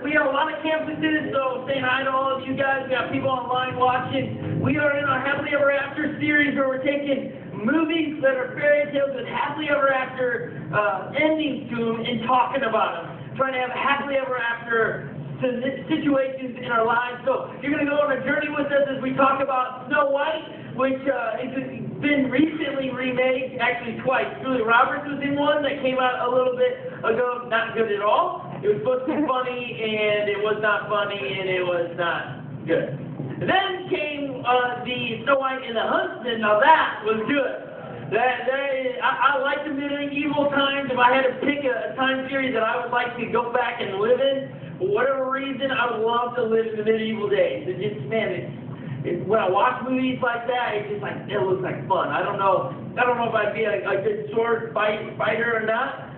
We have a lot of campuses, so saying hi to all of you guys. We have people online watching. We are in our Happily Ever After series where we're taking movies that are fairy tales with happily ever after endings to them and talking about them. Trying to have happily ever after situations in our lives. So you're going to go on a journey with us as we talk about Snow White, which has been recently remade, actually twice. Julia Roberts was in one that came out a little bit ago, not good at all. It was supposed to be funny, and it was not funny, and it was not good. Then came the Snow White and the Huntsman. Now that was good. I like the medieval times. If I had to pick a time period that I would like to go back and live in, for whatever reason, I would love to live in the medieval days. It just, man, when I watch movies like that, it's just like, it looks like fun. I don't know if I'd be a good sword fighter or not.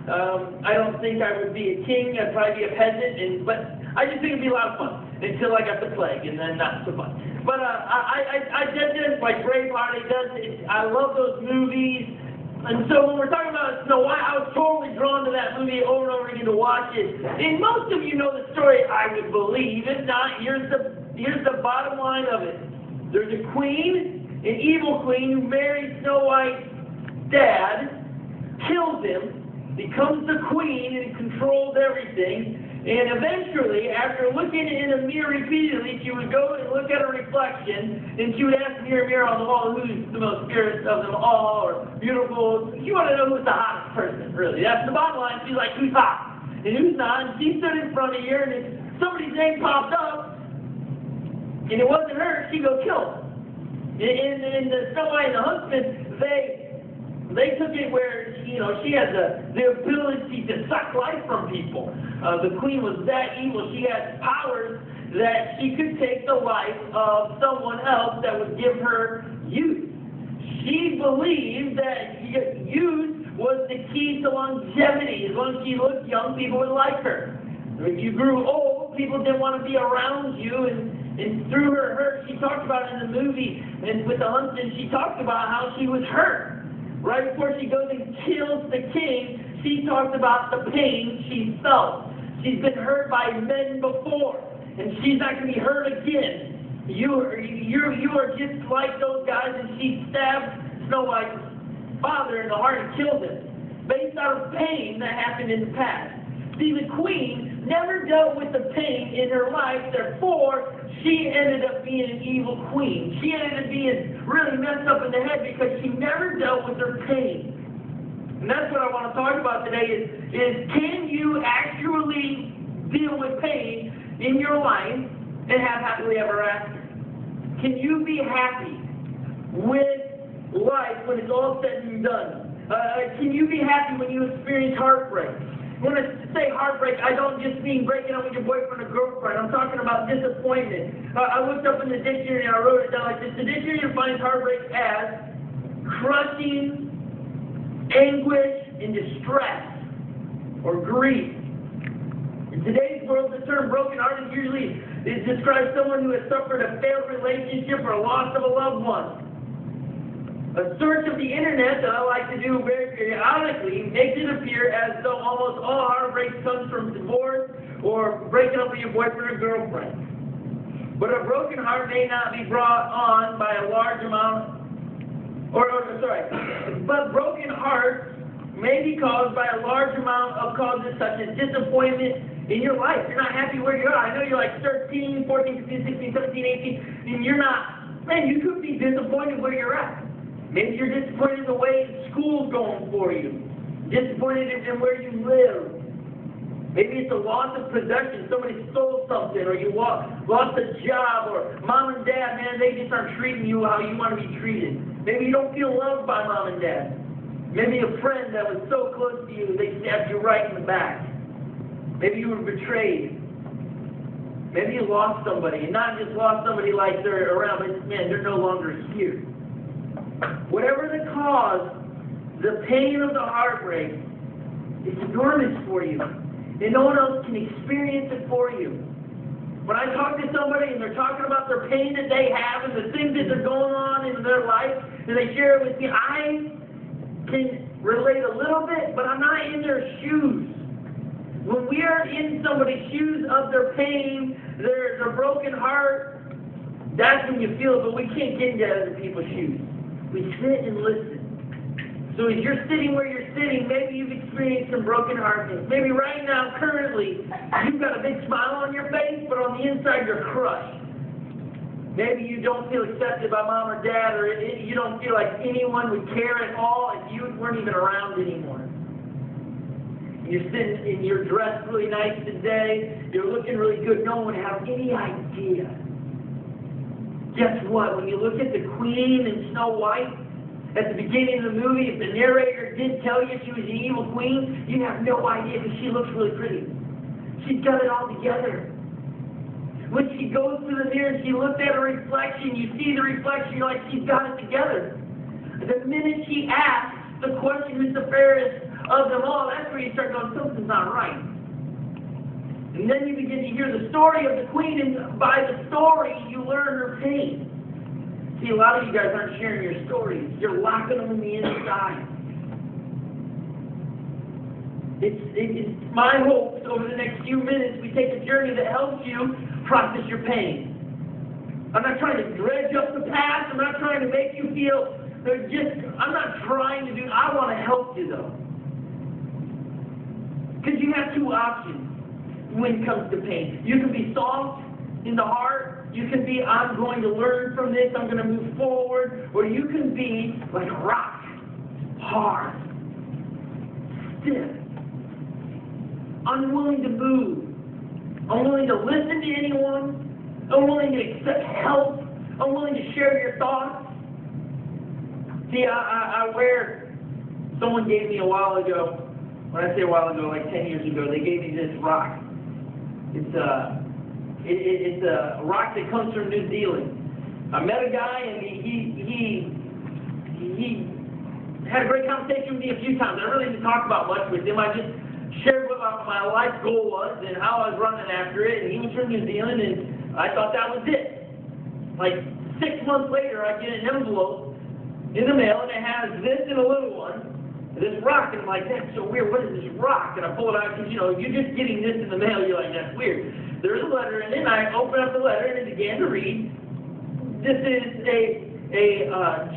I don't think I would be a king. I'd probably be a peasant, but I just think it'd be a lot of fun until I got the plague, and then not so fun. But I did this like Braveheart. I love those movies. And so when we're talking about Snow White, I was totally drawn to that movie over and over again to watch it. And most of you know the story, I would believe. If not, here's the bottom line of it. There's a queen, an evil queen, who marries Snow White's dad, kills him, becomes the queen, and controls everything. And eventually, after looking in a mirror repeatedly, she would go and look at her reflection, and she would ask mirror, mirror on the wall, who's the most fairest of them all, or beautiful. You want to know who's the hottest person, really. That's the bottom line. She's like, who's hot? And who's not? And she stood in front of you, and if somebody's name popped up, and it wasn't her, she'd go kill him. In the Snow White and the Huntsman, they took it where, she had the ability to suck life from people. The queen was that evil. She had powers that she could take the life of someone else that would give her youth. She believed that youth was the key to longevity. As long as she looked young, people would like her. If you grew old, people didn't want to be around you, and through her hurt, she talked about it in the movie, and with the Huntsman, she talked about how she was hurt. Right before she goes and kills the king, she talks about the pain she felt. She's been hurt by men before, and she's not going to be hurt again. You are just like those guys, and she stabbed Snow White's father in the heart and killed him, based out of pain that happened in the past. See, the queen never dealt with the pain in her life, therefore, she ended up being an evil queen. She ended up being really messed up in the head because she never dealt with her pain. And that's what I want to talk about today is can you actually deal with pain in your life and have happily ever after? Can you be happy with life when it's all said and done? Can you be happy when you experience heartbreak? When I say heartbreak, I don't just mean breaking up with your boyfriend or girlfriend. I'm talking about disappointment. I looked up in the dictionary and I wrote it down like this. The dictionary defines heartbreak as crushing anguish and distress or grief. In today's world, the term brokenhearted usually describes someone who has suffered a failed relationship or loss of a loved one. A search of the internet that I like to do very periodically makes it appear as though almost all heartbreak comes from divorce or breaking up with your boyfriend or girlfriend. But a broken heart may not be brought on by a large amount, but broken hearts may be caused by a large amount of causes such as disappointment in your life. You're not happy where you are. I know you're like 13, 14, 15, 16, 17, 18, and you're not. Man, you could be disappointed where you're at. Maybe you're disappointed in the way school's going for you. Disappointed in where you live. Maybe it's a loss of possession. Somebody stole something, or you lost a job, or mom and dad, man, they just aren't treating you how you want to be treated. Maybe you don't feel loved by mom and dad. Maybe a friend that was so close to you, they stabbed you right in the back. Maybe you were betrayed. Maybe you lost somebody, and not just lost somebody like they're around, but man, they're no longer here. Whatever the cause, the pain of the heartbreak is enormous for you, and no one else can experience it for you. When I talk to somebody and they're talking about their pain that they have and the things that are going on in their life, and they share it with me, I can relate a little bit, but I'm not in their shoes. When we are in somebody's shoes of their pain, their broken heart, that's when you feel it, but we can't get into other people's shoes. We sit and listen. So as you're sitting where you're sitting, maybe you've experienced some broken heartedness. Maybe right now, currently, you've got a big smile on your face, but on the inside you're crushed. Maybe you don't feel accepted by mom or dad, or you don't feel like anyone would care at all if you weren't even around anymore. You're sitting and you're dressed really nice today, you're looking really good, no one would have any idea. Guess what? When you look at the Queen in Snow White, at the beginning of the movie, if the narrator did tell you she was an evil queen, you have no idea because she looks really pretty. She's got it all together. When she goes to the mirror and she looks at her reflection, you see the reflection, you're like, she's got it together. The minute she asks the question who's the fairest of them all, that's where you start going, something's not right. And then you begin to hear the story of the Queen, and by the story, you learn her pain. See, a lot of you guys aren't sharing your stories. You're locking them on the inside. It's my hopes over the next few minutes we take a journey that helps you process your pain. I'm not trying to dredge up the past. I'm not trying to make you feel I'm not trying to I want to help you though. Because you have two options when it comes to pain. You can be soft in the heart. You can be, I'm going to learn from this, I'm going to move forward. Or you can be like a rock, hard, stiff, unwilling to move, unwilling to listen to anyone, unwilling to accept help, unwilling to share your thoughts. See, someone gave me a while ago, when I say a while ago, like 10 years ago, they gave me this rock. It's a rock that comes from New Zealand. I met a guy and he had a great conversation with me a few times. I really didn't talk about much with him. I just shared what my life goal was and how I was running after it. And he was from New Zealand, and I thought that was it. Like 6 months later, I get an envelope in the mail, and it has this and a little one. This rock, and I'm like, that's so weird, what is this rock? And I pull it out, because, you're just getting this in the mail, you're like, that's weird. There's a letter, and then I open up the letter, and it began to read, this is a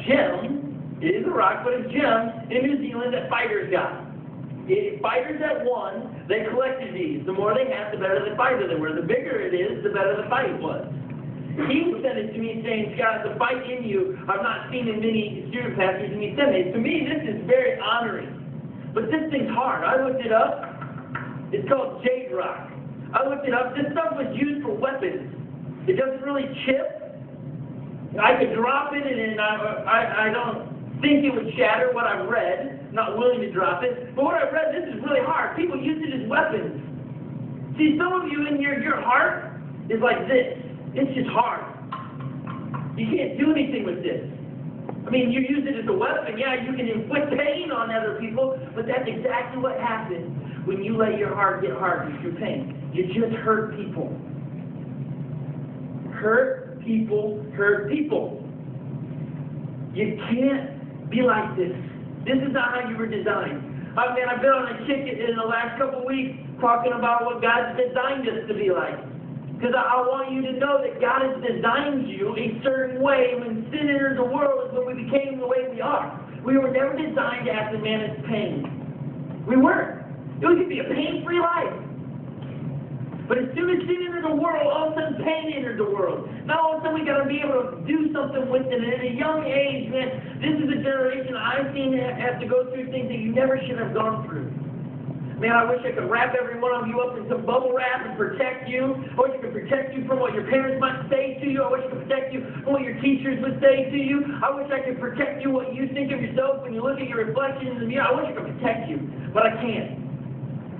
gem, it is a rock, but a gem in New Zealand that fighters got. Fighters that won, they collected these. The more they had, the better the fighter they were. The bigger it is, the better the fight was. He sent it to me saying, Scott, the fight in you, I've not seen in many student pastors, and he sent it. To me, this is very honoring. But this thing's hard. I looked it up. It's called jade rock. I looked it up. This stuff was used for weapons. It doesn't really chip. I could drop it, and I don't think it would shatter what I've read. Not willing to drop it. But what I've read, this is really hard. People use it as weapons. See, some of you in your heart is like this. It's just hard. You can't do anything with this. I mean, you use it as a weapon. Yeah, you can inflict pain on other people, but that's exactly what happens when you let your heart get hardened through pain. You just hurt people. Hurt people, hurt people. You can't be like this. This is not how you were designed. I mean, I've been on a kick in the last couple of weeks talking about what God's designed us to be like. Because I want you to know that God has designed you a certain way. When sin entered the world is when we became the way we are. We were never designed to have to manage pain. We weren't. It was going to be a pain-free life. But as soon as sin entered the world, all of a sudden pain entered the world. Now all of a sudden we got to be able to do something with it. And at a young age, man, this is a generation I've seen have to go through things that you never should have gone through. Man, I wish I could wrap every one of you up in some bubble wrap and protect you. I wish I could protect you from what your parents might say to you. I wish I could protect you from what your teachers would say to you. I wish I could protect you what you think of yourself when you look at your reflection in the mirror. I wish I could protect you, but I can't.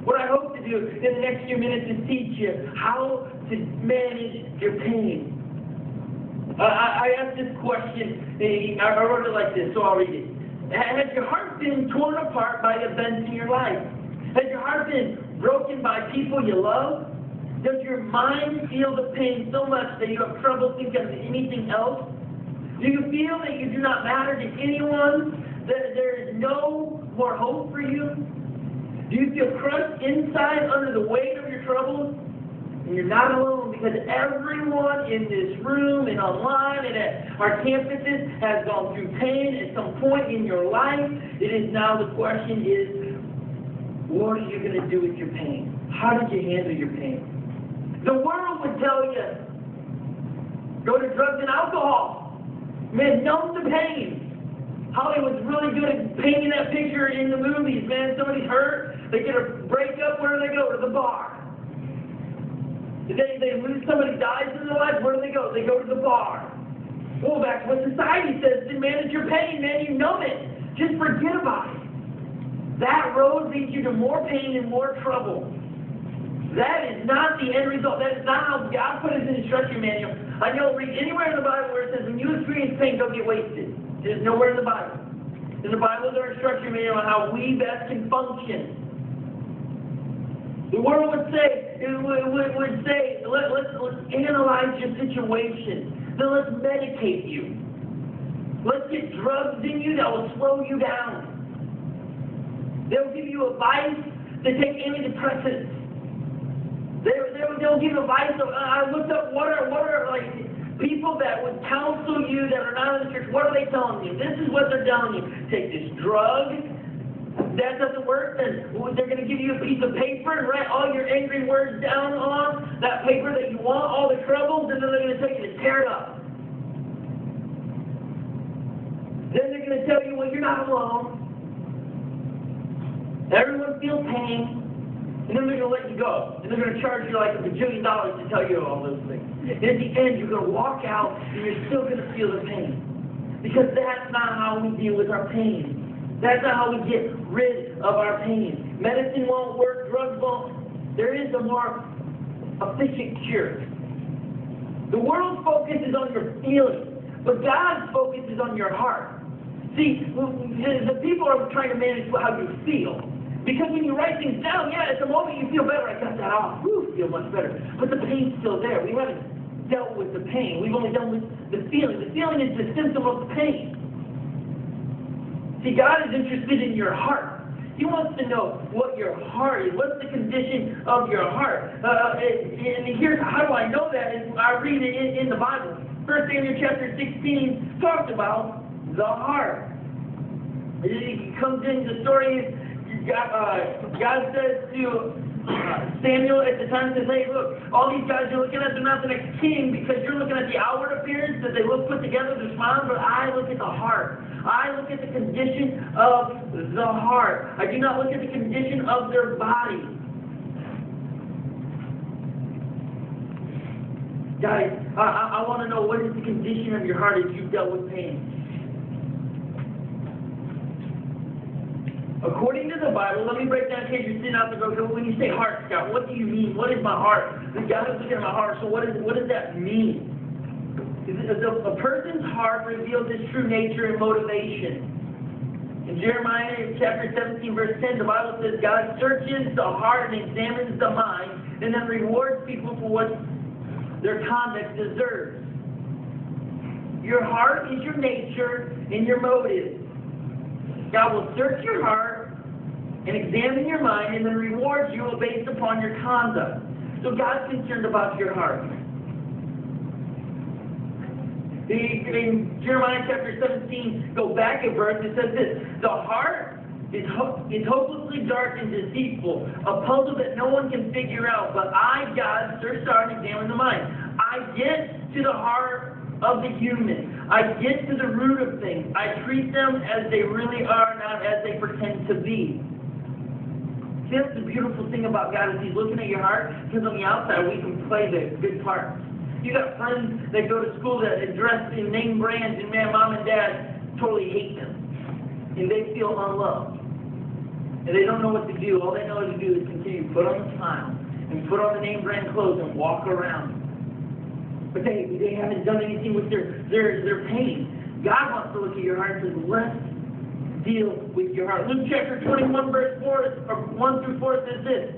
What I hope to do in the next few minutes is teach you how to manage your pain. I asked this question. I wrote it like this, so I'll read it. Has your heart been torn apart by events in your life? Has your heart been broken by people you love? Does your mind feel the pain so much that you have trouble thinking of anything else? Do you feel that you do not matter to anyone? That there is no more hope for you? Do you feel crushed inside under the weight of your troubles? And you're not alone, because everyone in this room and online and at our campuses has gone through pain at some point in your life. It is now the question is, what are you going to do with your pain? How did you handle your pain? The world would tell you, go to drugs and alcohol. Man, numb the pain. Hollywood's really good at painting that picture in the movies, man. Somebody's hurt, they get a breakup, where do they go? To the bar. They lose somebody dies in their life, where do they go? They go to the bar. Well, that's what society says to manage your pain, man. You numb it. Just forget about it. That road leads you to more pain and more trouble. That is not the end result. That is not how God put his instruction manual. I know, read anywhere in the Bible where it says, when you experience pain, don't get wasted. There's nowhere in the Bible. In the Bible, there's our instruction manual on how we best can function. The world would say, let's analyze your situation. Then let's medicate you. Let's get drugs in you that will slow you down. They'll give you advice to take antidepressants. They'll give advice. I looked up what are like people that would counsel you that are not in the church. What are they telling you? This is what they're telling you. Take this drug. That doesn't work, then they're going to give you a piece of paper and write all your angry words down on that paper that you want, all the troubles, and then they're going to tell you to tear it up. Then they're going to tell you, well, you're not alone. Everyone feels pain. And then they're going to let you go. And they're going to charge you like $1 bajillion to tell you all those things. And at the end, you're going to walk out, and you're still going to feel the pain. Because that's not how we deal with our pain. That's not how we get rid of our pain. Medicine won't work, drugs won't. There is a more efficient cure. The world's focus is on your feelings, but God's focus is on your heart. See, the people are trying to manage how you feel. Because when you write things down, yeah, at the moment you feel better, I got that off, feel much better. But the pain's still there. We haven't dealt with the pain. We've only dealt with the feeling. The feeling is the symptom of the pain. See, God is interested in your heart. He wants to know what your heart is. What's the condition of your heart? And here's how do I know that? And I read it in the Bible. 1 Samuel chapter 16 talks about the heart. It comes in the story. God says to Samuel at the time, says, hey, look, all these guys you're looking at, they're not the next king because you're looking at the outward appearance, that they look put together, they're smiling, but I look at the heart. I look at the condition of the heart. I do not look at the condition of their body. Guys, I want to know, what is the condition of your heart as you've dealt with pain? According to the Bible, let me break down in case you're sitting out there going, when you say heart, Scott, what do you mean? What is my heart? God is looking at my heart, so what does that mean? A person's heart reveals his true nature and motivation. In Jeremiah chapter 17, verse 10, the Bible says, God searches the heart and examines the mind, and then rewards people for what their conduct deserves. Your heart is your nature and your motive. God will search your heart and examine your mind and then reward you based upon your conduct. So God's concerned about your heart. In Jeremiah chapter 17, go back a verse, it says this, the heart is hopelessly dark and deceitful, a puzzle that no one can figure out, but I, God, search the heart and examine the mind. I get to the heart of the human. I get to the root of things. I treat them as they really are, not as they pretend to be. See, that's the beautiful thing about God, is He's looking at your heart, because on the outside we can play the good part. You got friends that go to school that are dressed in name brands, and man, mom and dad totally hate them. And they feel unloved. And they don't know what to do. All they know to do is continue to put on the smile and put on the name brand clothes and walk around. But they haven't done anything with their pain. God wants to look at your heart and says, let's deal with your heart. Luke chapter 21, verse 4, or 1 through 4 says this.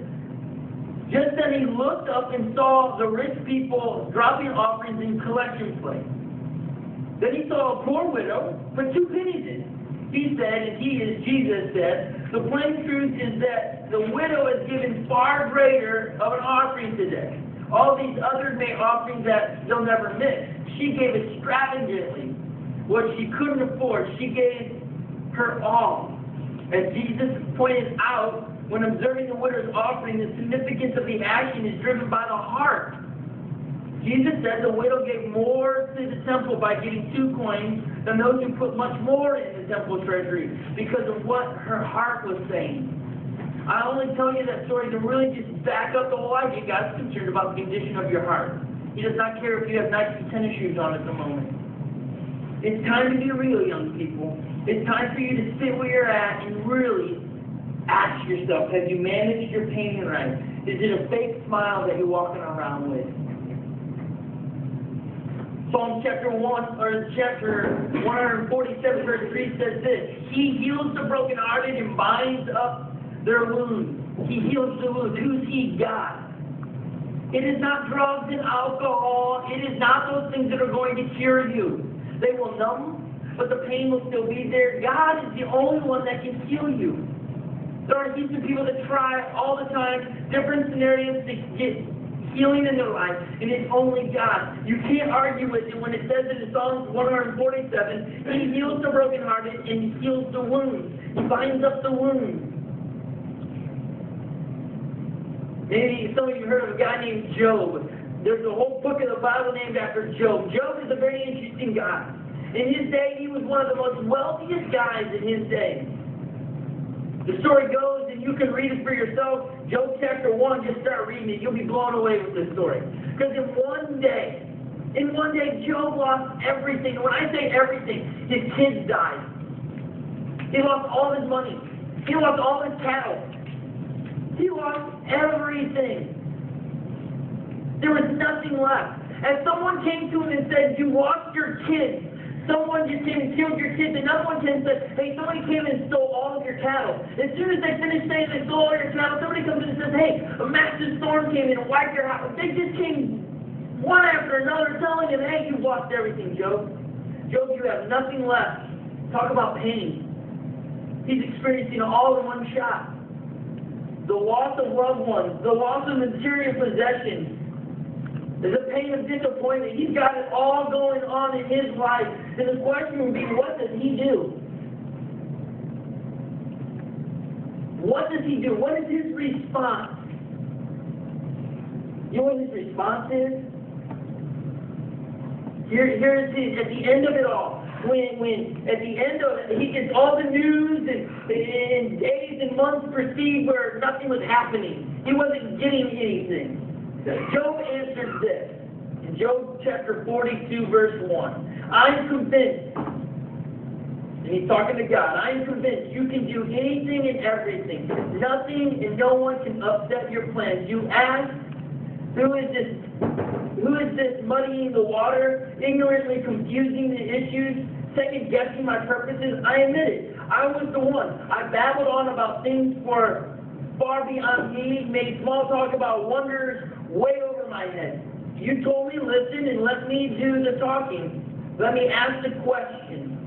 Just then he looked up and saw the rich people dropping offerings in collection plate. Then he saw a poor widow put 2 pennies in. He said, and Jesus said, The plain truth is that the widow has given far greater of an offering today. All these others made offerings that they'll never miss. She gave extravagantly what she couldn't afford. She gave her all. As Jesus pointed out, when observing the widow's offering, the significance of the action is driven by the heart. Jesus said the widow gave more to the temple by giving 2 coins than those who put much more in the temple treasury because of what her heart was saying. I only tell you that story to really just back up the whole idea. God's concerned about the condition of your heart. He does not care if you have Nike tennis shoes on at the moment. It's time to be real, young people. It's time for you to sit where you're at and really ask yourself, have you managed your pain right? Is it a fake smile that you're walking around with? Psalm chapter 147, verse 3 says this: He heals the brokenhearted and binds up their wounds. He heals the wounds. Who's He? God. It is not drugs and alcohol. It is not those things that are going to cure you. They will numb, but the pain will still be there. God is the only one that can heal you. There are heaps of people that try all the time, different scenarios to get healing in their life, and it's only God. You can't argue with it when it says in Psalm 147, He heals the brokenhearted and He heals the wounds. He binds up the wounds. Maybe some of you heard of a guy named Job. There's a whole book of the Bible named after Job. Job is a very interesting guy. In his day, he was one of the most wealthiest guys in his day. The story goes, and you can read it for yourself, Job chapter 1, just start reading it. You'll be blown away with this story. Because in one day, Job lost everything. When I say everything, his kids died. He lost all his money. He lost all his cattle. He lost everything. There was nothing left. And someone came to him and said, you lost your kids. Someone just came and killed your kids. Another one came and said, hey, somebody came and stole all of your cattle. As soon as they finished saying they stole all your cattle, somebody comes in and says, hey, a massive storm came in and wiped your house. They just came one after another telling him, hey, you've lost everything, Job. Job, you have nothing left. Talk about pain. He's experiencing all in one shot. The loss of loved ones, the loss of material possessions, there's a pain of disappointment. He's got it all going on in his life. And the question would be, what does he do? What does he do? What is his response? You know what his response is? Here's his, at the end of it all. When at the end of it, he gets all the news and days and months proceed where nothing was happening. He wasn't getting anything. Job answered this in Job chapter 42, verse 1. I'm convinced, and he's talking to God, I'm convinced you can do anything and everything. Nothing and no one can upset your plans. You ask, who is this muddying the water, ignorantly confusing the issues, second-guessing my purposes? I admit it. I was the one. I babbled on about things far beyond me, made small talk about wonders way over my head. You told me, listen, and let me do the talking. Let me ask the questions.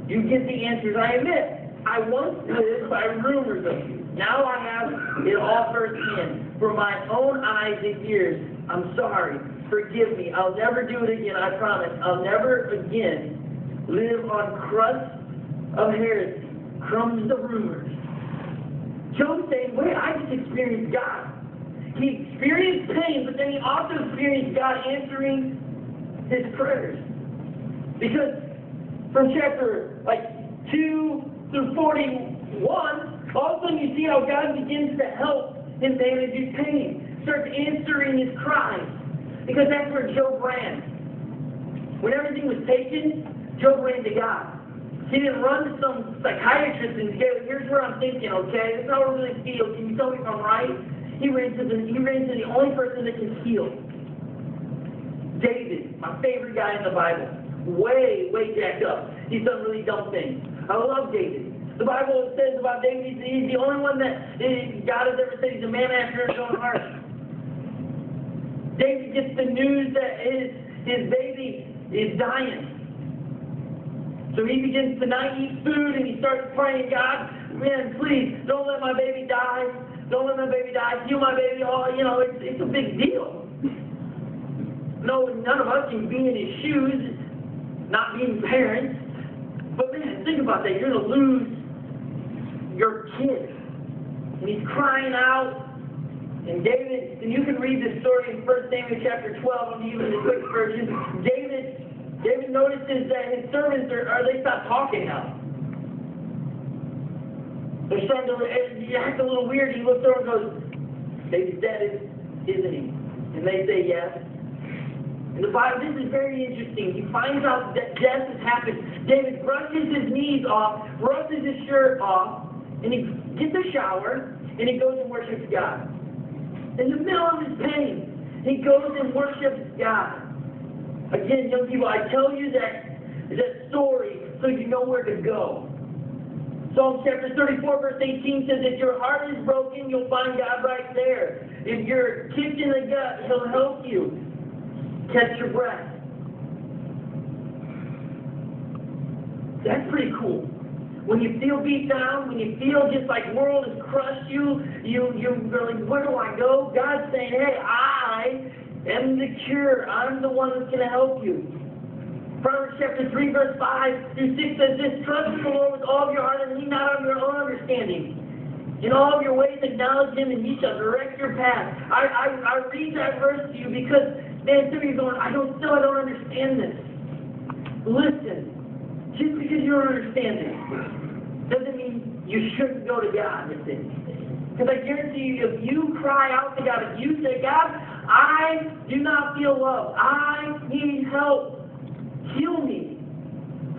You get the answers. I admit, I once lived by rumors of you. Now I have it all firsthand. For my own eyes and ears, I'm sorry. Forgive me. I'll never do it again, I promise. I'll never again live on crusts of heresy, crumbs of rumors. Job saying, wait, I just experienced God. He experienced pain, but then he also experienced God answering his prayers. Because from chapter 2 through 41, all of a sudden you see how God begins to help him manage his pain, starts answering his cries. Because that's where Job ran. When everything was taken, Job ran to God. He didn't run to some psychiatrist and say, here's where I'm thinking, okay? This is how I really feel. Can you tell me if I'm right? He ran to the only person that can heal. David, my favorite guy in the Bible. Way jacked up. He's done really dumb things. I love David. The Bible says about David, he's the only one that God has ever said he's a man after his own heart. David gets the news that his baby is dying. So he begins to not eat food, and he starts praying, God, man, please, don't let my baby die. Don't let my baby die. Heal my baby. Oh, you know, it's a big deal. No, none of us can be in his shoes, not being parents. But man, think about that. You're going to lose your kid. And he's crying out. And David, and you can read this story in 1 Samuel chapter 12. I'm using the quick version. David notices that his servants they stop talking now. They're starting to act a little weird. He looks over and goes, David's dead, isn't he? And they say yes. In the Bible, this is very interesting. He finds out that death has happened. David brushes his knees off, brushes his shirt off, and he gets a shower, and he goes and worships God. In the middle of his pain, he goes and worships God. Again, young people, I tell you that story so you know where to go. Psalm chapter 34, verse 18 says, if your heart is broken, you'll find God right there. If you're kicked in the gut, He'll help you catch your breath. That's pretty cool. When you feel beat down, when you feel just like the world has crushed you, you're like, where do I go? God's saying, hey, I am the cure. I'm the one that's going to help you. Proverbs chapter 3, verse 5 through 6 says this, trust in the Lord with all of your heart and lean not on your own understanding. In all of your ways acknowledge Him and He shall direct your path. I read that verse to you because, man, some of you are going, I don't understand this. Listen, just because you don't understand this doesn't mean you shouldn't go to God with it. Because I guarantee you, if you cry out to God, if you say, God, I do not feel love. I need help. Heal me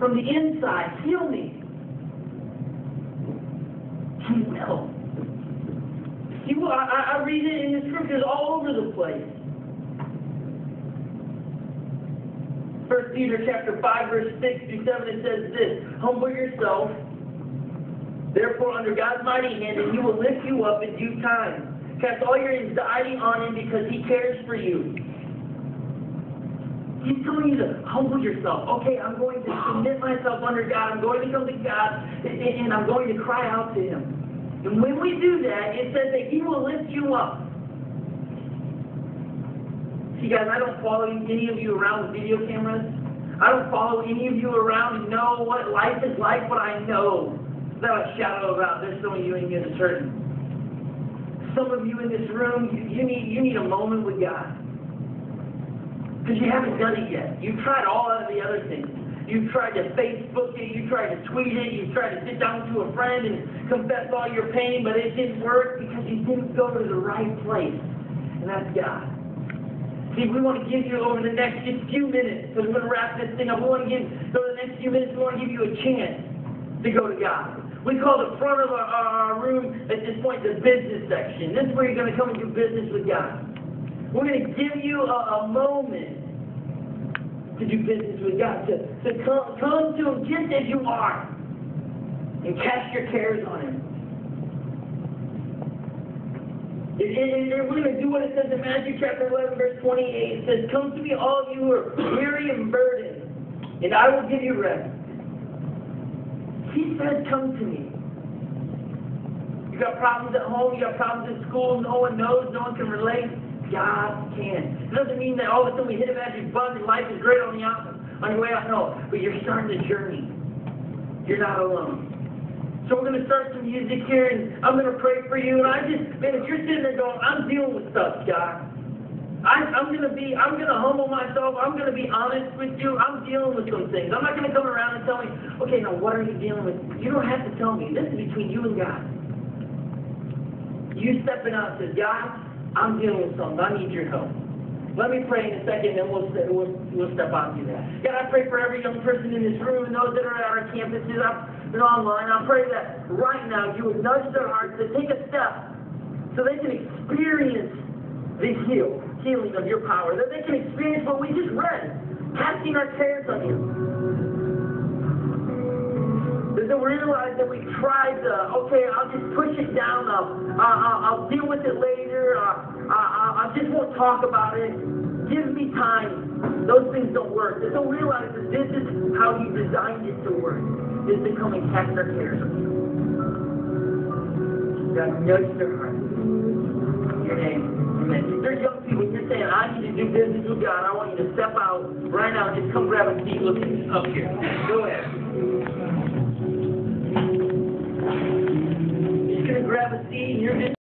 from the inside. Heal me. He will. He will. I read it in the scriptures all over the place. 1 Peter chapter 5, verse 6 through 7, it says this, humble yourself, therefore under God's mighty hand, and He will lift you up in due time. Cast all your anxiety on Him because He cares for you. He's telling you to humble yourself. Okay, I'm going to submit myself under God. I'm going to come to God, and I'm going to cry out to Him. And when we do that, it says that He will lift you up. See, guys, I don't follow any of you around with video cameras. I don't follow any of you around and know what life is like, but I know without a shadow of a doubt, there's some of you in here that's hurting. Some of you in this room, you need a moment with God. Because you haven't done it yet. You've tried all of the other things. You've tried to Facebook it, you tried to tweet it, you tried to sit down to a friend and confess all your pain, but it didn't work because you didn't go to the right place. And that's God. See, we want to give you over the next just few minutes, because we're going to wrap this thing up. Over the next few minutes, we want to give you a chance to go to God. We call the front of our room at this point the business section. This is where you're going to come and do business with God. We're going to give you a moment to do business with God, to come to Him just as you are and cast your cares on Him. And we're going to do what it says in Matthew chapter 11, verse 28. It says, come to me, all of you who are weary and burdened, and I will give you rest. He says, come to me. You got problems at home, you got problems at school, no one knows, no one can relate. God can. It doesn't mean that all of a sudden we hit a magic button and life is great on your way out. No, but you're starting the journey. You're not alone. So we're going to start some music here, and I'm going to pray for you. And if you're sitting there going, I'm dealing with stuff, God. I'm going to humble myself. I'm going to be honest with you. I'm dealing with some things. I'm not going to come around and tell me, okay, now what are you dealing with? You don't have to tell me. This is between you and God. You stepping out and say, God, I'm dealing with something. I need your help. Let me pray in a second, and we'll step out and do that. God, I pray for every young person in this room and those that are at our campuses and online. I pray that right now you would nudge their hearts to take a step so they can experience the healing of your power, that they can experience what we just read, casting our cares on you. That they realize that we tried to, okay, I'll just push it down, I'll deal with it later, I just won't talk about it, give me time. Those things don't work. They don't realize that this is how He designed it to work, is to come and cast our cares on you. God nudge their heart. Your name. Amen. If there's young people, you're saying, I need to do business with God. I want you to step out right now and just come grab a seat. Look up here. Go ahead.